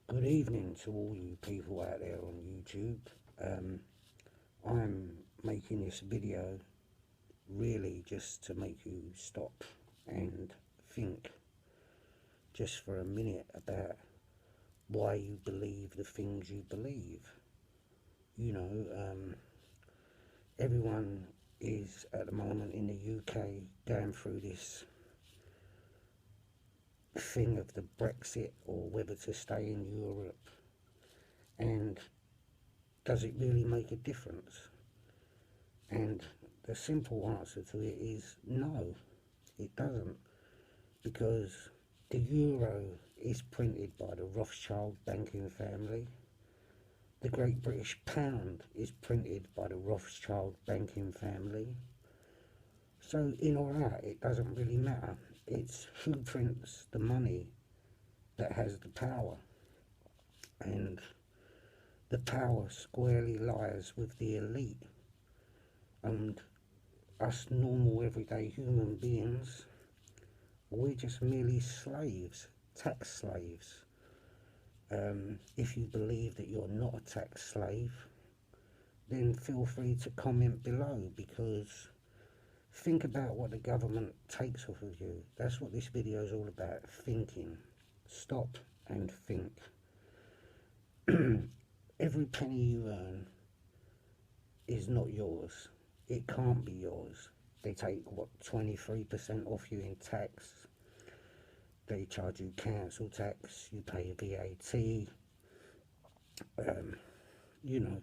Good evening to all you people out there on YouTube. I'm making this video really just to make you stop and think just for a minute about why you believe the things you believe. You know, everyone is at the moment in the UK going through this thing of the Brexit or whether to stay in Europe, and does it really make a difference? And the simple answer to it is no, it doesn't, because the euro is printed by the Rothschild banking family. The Great British Pound is printed by the Rothschild banking family. So in or out, it doesn't really matter. It's who prints the money that has the power. And the power squarely lies with the elite. And us normal everyday human beings, we're just merely slaves, tax slaves. If you believe that you're not a tax slave, then feel free to comment below, because think about what the government takes off of you. That's what this video is all about, thinking. Stop and think. Every penny you earn is not yours. It can't be yours. They take, what, 23% off you in tax. They charge you council tax, you pay VAT. You know,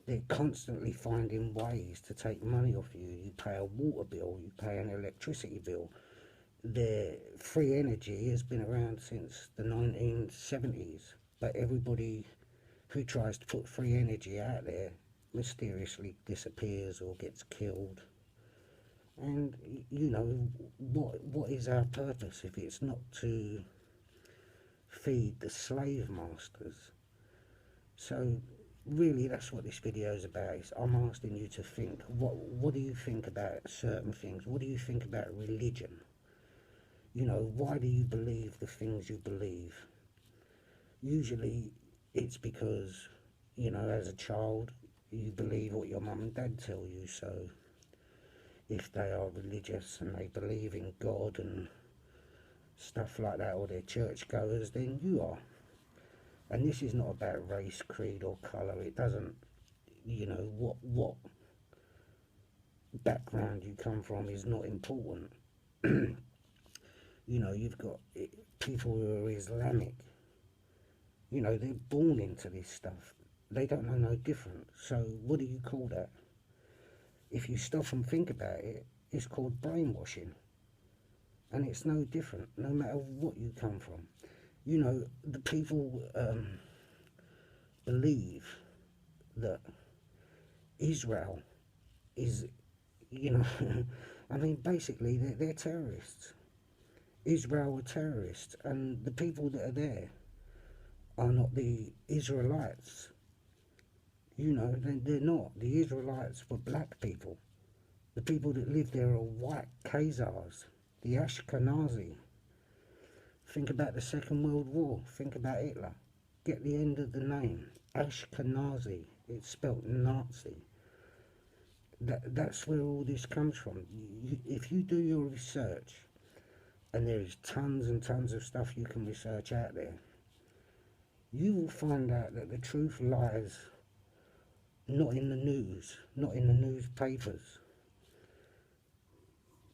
they're constantly finding ways to take money off you. You pay a water bill, you pay an electricity bill. The free energy has been around since the 1970s, but everybody who tries to put free energy out there mysteriously disappears or gets killed. And you know, what is our purpose if it's not to feed the slave masters? So really, that's what this video is about. I'm asking you to think. What do you think about certain things? What do you think about religion? You know, why do you believe the things you believe? Usually it's because, you know, as a child you believe what your mum and dad tell you. So if they are religious and they believe in God and stuff like that, or they're churchgoers, then you are. And this is not about race, creed or colour. It doesn't, you know, what background you come from is not important. You know, you've got people who are Islamic. You know, they're born into this stuff. They don't know no different. So what do you call that? If you stop and think about it, it's called brainwashing. And it's no different, no matter what you come from. You know, the people believe that Israel is, you know, I mean, basically they're terrorists. Israel are terrorists, and the people that are there are not the Israelites. You know, they're not. The Israelites were black people. The people that live there are white Khazars, the Ashkenazi. Think about the Second World War. Think about Hitler. Get the end of the name. Ashkenazi. It's spelt Nazi. That's where all this comes from. If you do your research, and there is tons and tons of stuff you can research out there, you will find out that the truth lies not in the news, not in the newspapers,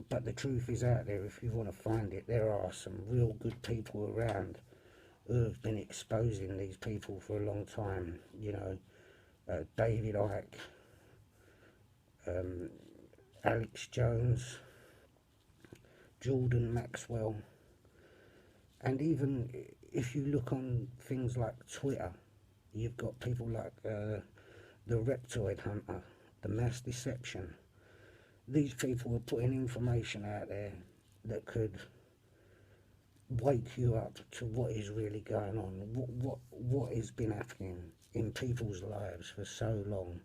but the truth is out there. If you want to find it, there are some real good people around who have been exposing these people for a long time. You know, David Icke, Alex Jones, Jordan Maxwell, and even if you look on things like Twitter, you've got people like the Reptoid Hunter, the Mass Deception. These people are putting information out there that could wake you up to what is really going on, what has been happening in people's lives for so long,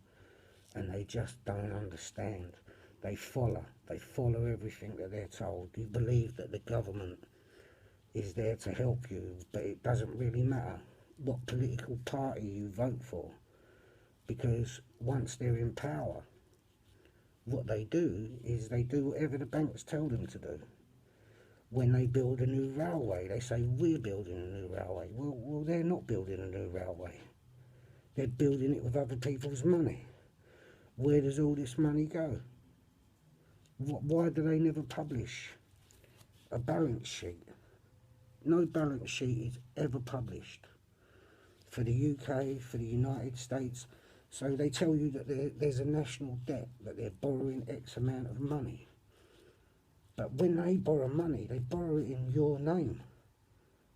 and they just don't understand. They follow everything that they're told. You believe that the government is there to help you, but it doesn't really matter. what political party you vote for, because once they're in power, what they do is they do whatever the banks tell them to do. When they build a new railway, they say, we're building a new railway. Well, they're not building a new railway. They're building it with other people's money. Where does all this money go? Why do they never publish a balance sheet? No balance sheet is ever published for the UK, for the United States. So they tell you that there's a national debt, that they're borrowing X amount of money. But when they borrow money, they borrow it in your name.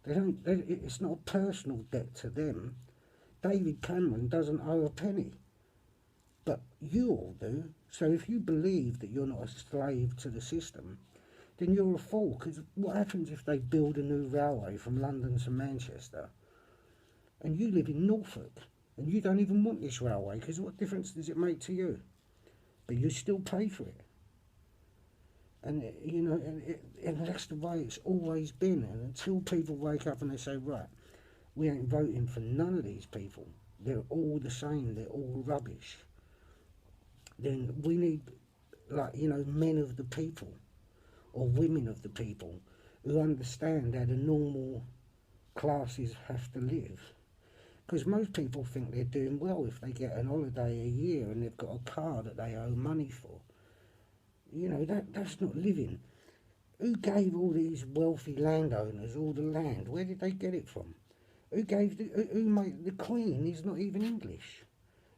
It's not a personal debt to them. David Cameron doesn't owe a penny, but you all do. So if you believe that you're not a slave to the system, then you're a fool. Because what happens if they build a new railway from London to Manchester, and you live in Norfolk, and you don't even want this railway, because what difference does it make to you? But you still pay for it. And, you know, and that's the way it's always been. And until people wake up and they say, right, we ain't voting for none of these people, they're all the same, they're all rubbish, then we need, like, you know, men of the people or women of the people who understand how the normal classes have to live. Because most people think they're doing well if they get an holiday a year and they've got a car that they owe money for. You know, that's not living. Who gave all these wealthy landowners all the land? Where did they get it from? Who made the Queen is not even English.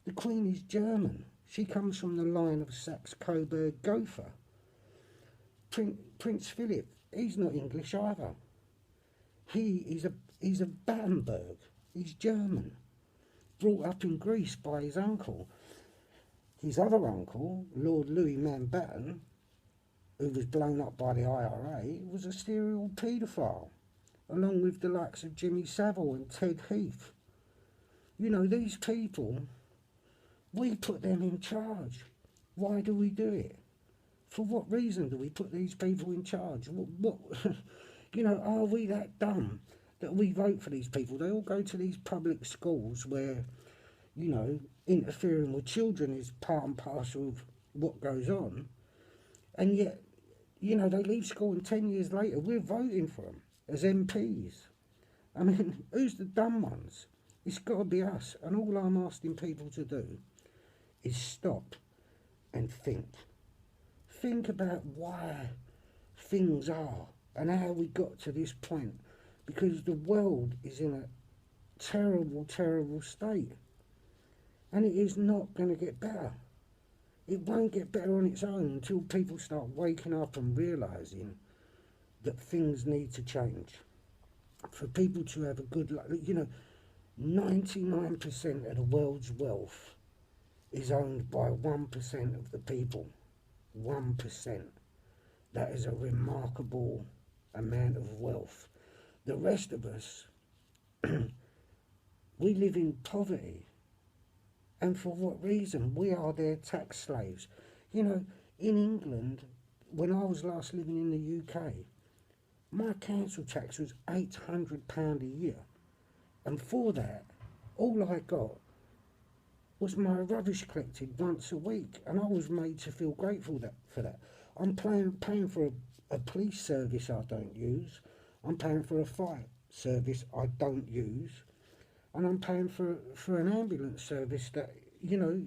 The Queen is German. She comes from the line of Saxe-Coburg-Gotha. Prince Philip, he's not English either. He's a Battenberg. He's German. Brought up in Greece by his uncle. His other uncle, Lord Louis Mountbatten, who was blown up by the IRA, was a serial paedophile, along with the likes of Jimmy Savile and Ted Heath. You know, these people, we put them in charge. Why do we do it? For what reason do we put these people in charge? What you know, are we that dumb that we vote for these people? They all go to these public schools where, you know, interfering with children is part and parcel of what goes on. And yet, you know, they leave school and 10 years later, we're voting for them as MPs. I mean, who's the dumb ones? It's got to be us. And all I'm asking people to do is stop and think. Think about why things are and how we got to this point. Because the world is in a terrible, terrible state. And it is not going to get better. It won't get better on its own until people start waking up and realising that things need to change. For people to have a good life, you know, 99% of the world's wealth is owned by 1% of the people. 1%. That is a remarkable amount of wealth. The rest of us, we live in poverty. And for what reason? We are their tax slaves. You know, in England, when I was last living in the UK, my council tax was £800 a year. And for that, all I got was my rubbish collected once a week. And I was made to feel grateful for that. I'm paying for a police service I don't use. I'm paying for a fire service I don't use. And I'm paying for an ambulance service that, you know,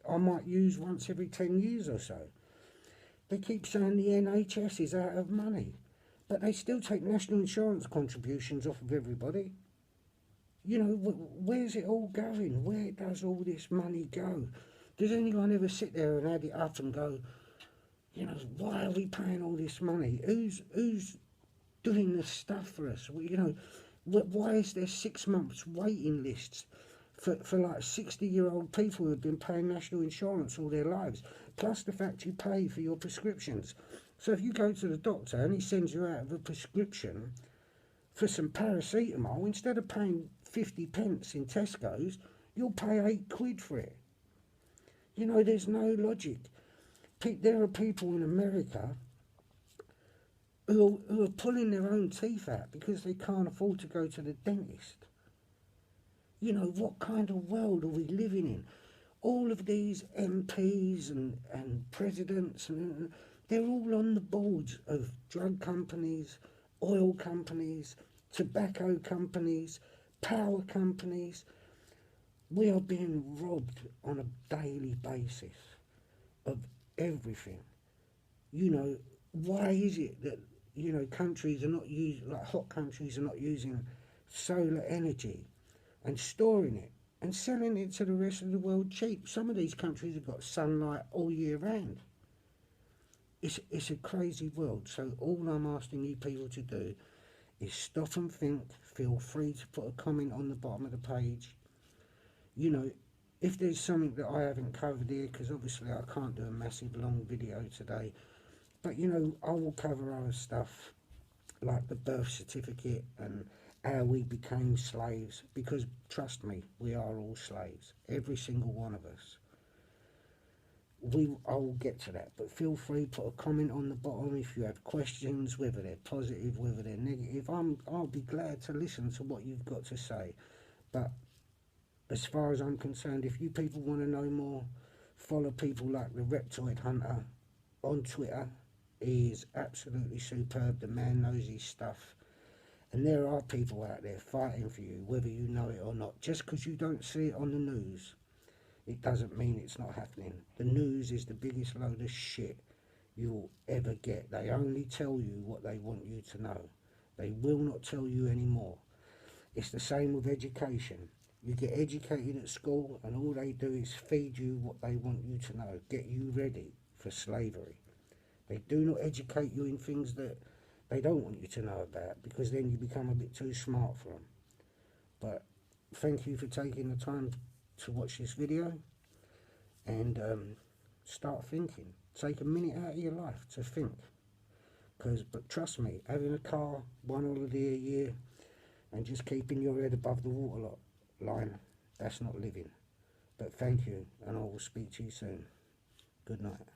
I might use once every 10 years or so. They keep saying the NHS is out of money, but they still take national insurance contributions off of everybody. You know, where's it all going? Where does all this money go? Does anyone ever sit there and add it up and go, you know, why are we paying all this money? Who's doing this stuff for us? Well, you know, why is there 6 months waiting lists for like 60-year-old people who have been paying national insurance all their lives, plus the fact you pay for your prescriptions? So if you go to the doctor and he sends you out with a prescription for some paracetamol, instead of paying 50 pence in Tesco's, you'll pay £8 for it. You know, there's no logic. There are people in America who are pulling their own teeth out because they can't afford to go to the dentist. You know, what kind of world are we living in? All of these MPs and presidents, and they're all on the boards of drug companies, oil companies, tobacco companies, power companies. We are being robbed on a daily basis of everything. You know, why is it that, you know, countries are not using, like hot countries are not using solar energy and storing it and selling it to the rest of the world cheap? Some of these countries have got sunlight all year round. It's a crazy world. So all I'm asking you people to do is stop and think. Feel free to put a comment on the bottom of the page. You know, if there's something that I haven't covered here, because obviously I can't do a massive long video today, but you know, I will cover other stuff like the birth certificate and how we became slaves, because trust me, we are all slaves, every single one of us. I will get to that, but feel free, put a comment on the bottom if you have questions, whether they're positive, whether they're negative. I'll be glad to listen to what you've got to say. But as far as I'm concerned, if you people want to know more, follow people like the Reptoid Hunter on Twitter. He is absolutely superb. The man knows his stuff. And there are people out there fighting for you, whether you know it or not. Just because you don't see it on the news, it doesn't mean it's not happening. The news is the biggest load of shit you'll ever get. They only tell you what they want you to know. They will not tell you anymore. It's the same with education. You get educated at school and all they do is feed you what they want you to know, get you ready for slavery. They do not educate you in things that they don't want you to know about, because then you become a bit too smart for them. But thank you for taking the time to watch this video, and start thinking. Take a minute out of your life to think. But trust me, having a car, one holiday a year, and just keeping your head above the water line, that's not living. But thank you, and I will speak to you soon. Good night.